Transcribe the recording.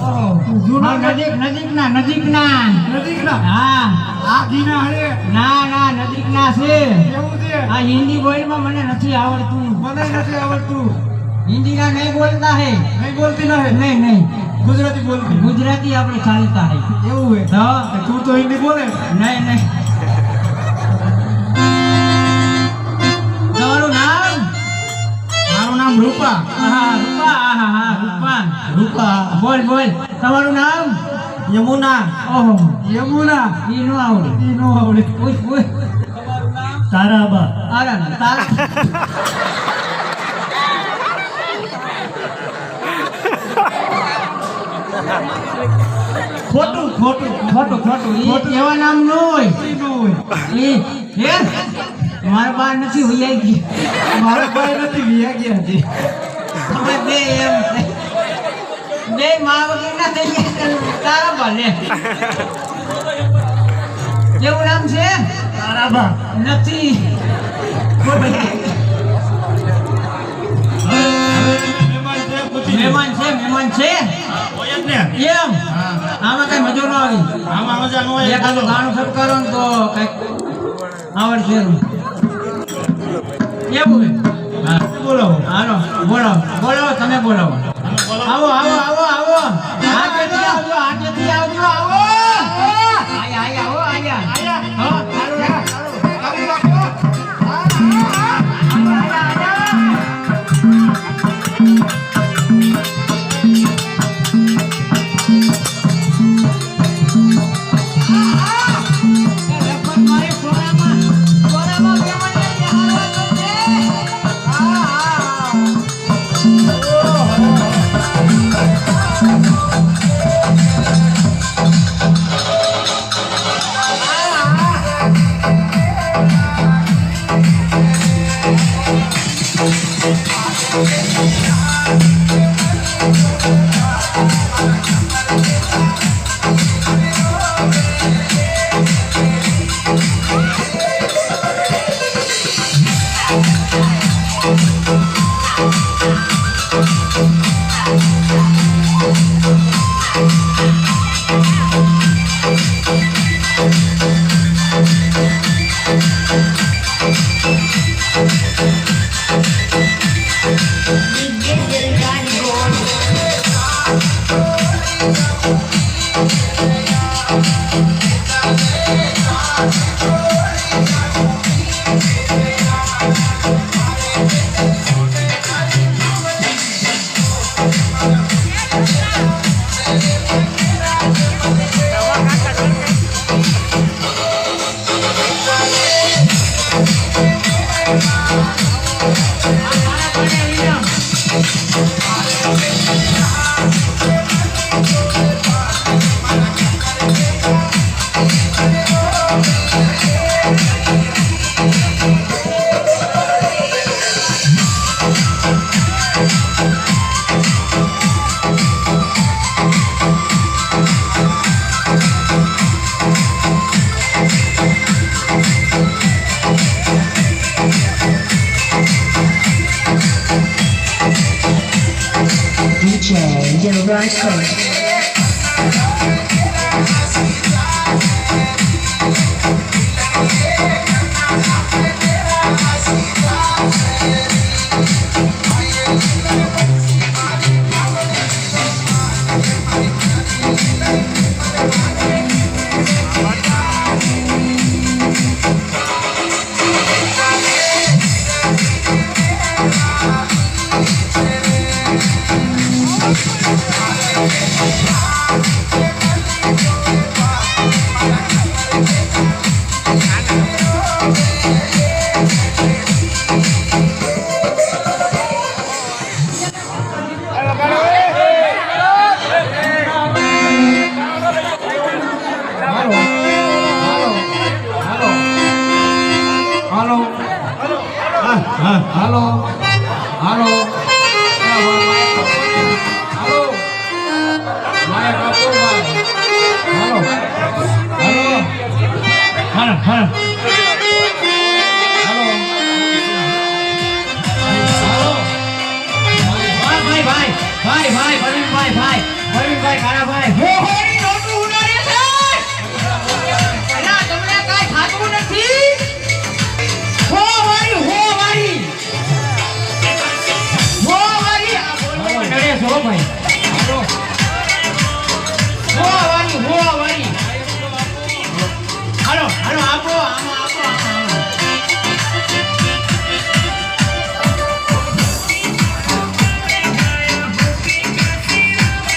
ઓહો નજીકના હા આ ગીના હે ના નજીકના છે કેવું છે આ હિન્દી બોલમાં મને નથી આવડતું મને નથી આવડતું हिंदी का नहीं बोलता है નહીં બોલતી ના હે नहीं ગુજરાતી બોલતી गुजराती આપણે ચાલતા है એવું હે તો તું તો હિન્દી બોલે नहीं તમારું નામ મારું નામ રૂપા રૂપા બોલ તમારું નામ યમુના ઓહો યમુના ઈ નો આવડે ઈ નો આવડે ઓય તમારું નામ તારાબા તારા ખોટું ઈ એવા નામ નો હોય ઈ નો હોય ઈ હે મારા બા નથી હોઈ ગઈ મારા ભાઈ નથી વિયા ગયા છે અમે બે માં વગર ના થઈ ગયા તારા ભલે કેવું નામ છે તારાબા નથી મહેમાન છે એમ આમાં કઈ મજો ન આવી આમાં મજા નો આવે એકાદું ગાણું શરૂ કરો ને તો કઈક આવડશે કેવું હે બોલો હાલો બોલો તમે બોલાવો આવો આટેથી આવજો આવો માયા કાપો હોવા વાળી હાલો હાલો આપો આમાં